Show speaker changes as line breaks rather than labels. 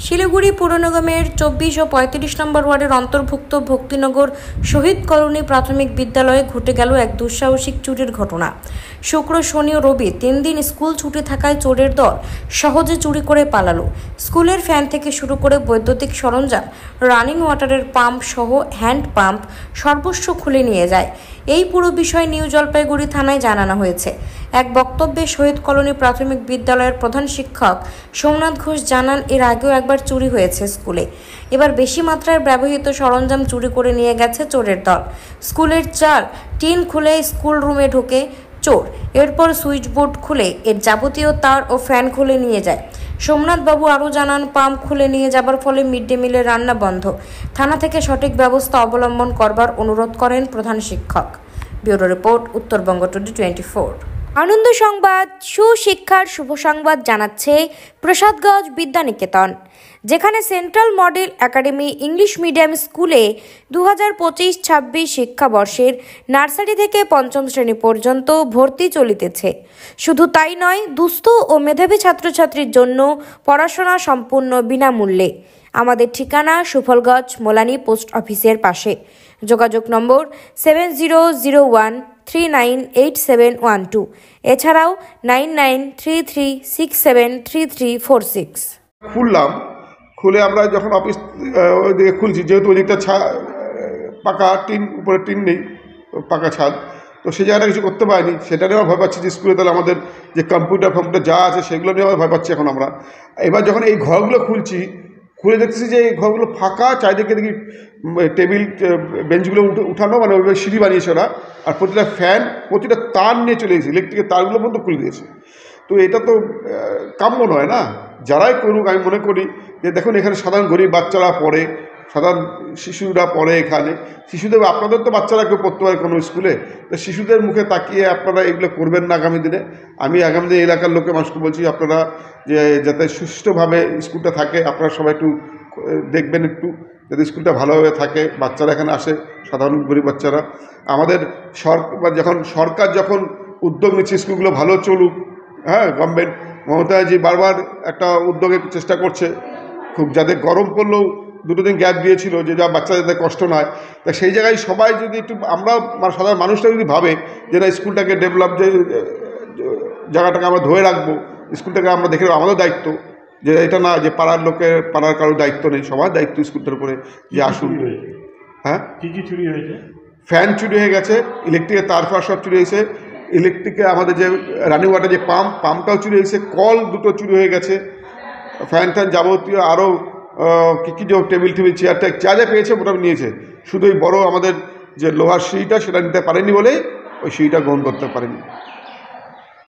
শিলিগুড়ি পুর নিগমের 24 ও 35 নম্বর ওয়ার্ডের অন্তর্ভুক্ত ভক্তিনগর শহীদ কলোনি প্রাথমিক বিদ্যালয়ে ঘটে গেল এক দুঃসাহসিক চুরির ঘটনা। শুক্র, শনি ও রবি 3 দিন স্কুল ছুটি থাকায় চোরের দল সহজে চুরি করে পালালো। স্কুলের ফ্যান থেকে শুরু করে বৈদ্যুতিক সরঞ্জাম, রানিং ওয়াটারের পাম্প সহ হ্যান্ড পাম্প সর্বস্ব খুলে নিয়ে যায়। এই পুরো বিষয় নিউ জলপাইগুড়ি থানায় জানানো হয়েছে। এক বক্তব্যে শহীদ কলোনি প্রাথমিক বিদ্যালয়ের প্রধান শিক্ষক সোমনাথ ঘোষ জানান, এর আগেও একবার চুরি হয়েছে স্কুলে। এবার বেশি মাত্রায় ব্যবহৃত সরঞ্জাম চুরি করে নিয়ে গেছে চোরের দল। স্কুলের চাল টিন খুলে স্কুল রুমে ঢোকে চোর, এরপর সুইচ বোর্ড খুলে এর যাবতীয় তার ও ফ্যান খুলে নিয়ে যায়। সোমনাথ বাবু আরও জানান, পাম্প খুলে নিয়ে যাবার ফলে মিড ডে মিলের রান্না বন্ধ। থানা থেকে সঠিক ব্যবস্থা অবলম্বন করবার অনুরোধ করেন প্রধান শিক্ষক। Bureau report, Uttarbanga 2024। আনন্দ সংবাদ, সুশিক্ষার শুভ সংবাদ জানাচ্ছে প্রসাদগঞ্জ বিদ্যানিকেতন, যেখানে central model academy English medium স্কুলে 2025-26 শিক্ষাবর্ষের নার্সারি থেকে পঞ্চম শ্রেণী পর্যন্ত ভর্তি চলিতেছে। শুধু তাই নয়, দুস্থ ও মেধাবী ছাত্রছাত্রীর জন্য পড়াশোনা সম্পূর্ণ বিনামূল্যে। আমাদের ঠিকানা সুফলগঞ্জ মোলানি পোস্ট অফিসের পাশে। যোগাযোগ নম্বর 7001398712, এছাড়াও 9933673346।
খুলে আমরা যখন অফিস ওইদিকে খুলছি, যেহেতু ওই দিকটা পাকা টিন, উপরে টিন নেই, পাকা ছাদ, তো সেই জায়গাটা কিছু করতে পারিনি। সেটা নিয়ে ভয় পাচ্ছি যে স্কুলে তাহলে আমাদের যে কম্পিউটার যা আছে সেগুলো নিয়ে ভয় পাচ্ছি এখন আমরা। এবার যখন এই ঘরগুলো খুলে দেখতেছি যে এই ঘরগুলো ফাঁকা, চারিদিকে দেখি টেবিল বেঞ্চগুলো উঠানো, মানে ওইভাবে সিঁড়ি বানিয়েছে ওরা, আর প্রতিটা ফ্যান, প্রতিটা তার নিয়ে চলে গেছে, ইলেকট্রিকের তারগুলো পর্যন্ত খুলে দিয়েছে। তো এটা তো কাম্য নয় না। যারাই করুক, আমি মনে করি যে দেখুন, এখানে সাধারণ গরিব বাচ্চারা পড়ে, সাধারণ শিশুরা পড়ে এখানে। শিশুদের, আপনাদের তো বাচ্চারা কেউ পড়তে পারে কোনো স্কুলে, তো শিশুদের মুখে তাকিয়ে আপনারা এগুলো করবেন না আগামী দিনে। আমি আগামী দিনে এলাকার লোকের মানুষকে বলছি, আপনারা যে যাতে সুষ্ঠুভাবে স্কুলটা থাকে, আপনারা সবাই একটু দেখবেন, একটু যাতে স্কুলটা ভালোভাবে থাকে, বাচ্চারা এখানে আসে, সাধারণ গরিব বাচ্চারা। আমাদের সরকার যখন উদ্যোগ নিচ্ছে স্কুলগুলো ভালো চলুক, হ্যাঁ, গভর্নমেন্ট মমতাজি বারবার একটা উদ্যোগের চেষ্টা করছে, খুব যাতে গরম পড়লেও 2 দিন গ্যাপ দিয়েছিল যে যা বাচ্চা যাতে কষ্ট নয়। তা সেই জায়গায় সবাই যদি একটু, আমরা সাধারণ মানুষরা যদি ভাবে যে না, স্কুলটাকে ডেভেলপ, যে জায়গাটাকে আমরা ধরে রাখবো, স্কুলটাকে আমরা দেখে রাখবো, আমাদের দায়িত্ব, যে এটা না যে পাড়ার কারোর দায়িত্ব নেই, সবার দায়িত্ব স্কুলটার উপরে যে আসুন। হ্যাঁ, কী চুরি হয়েছে? ফ্যান চুরি হয়ে গেছে, ইলেকট্রিকের তার সব চুরি হয়েছে, ইলেকট্রিকে আমাদের যে রানিং ওয়াটার যে পাম্পটাও চুরি হয়েছে, কল 2টো চুরি হয়ে গেছে, ফ্যান যাবতীয় আরও কী যে টেবিল চেয়ারটা যা যা পেয়েছে মোটামুটি নিয়েছে। শুধু ওই বড় আমাদের যে লোহার সিঁড়িটা, সেটা নিতে পারেনি বলেই ওই সিঁড়িটা গ্রহণ করতে পারেনি।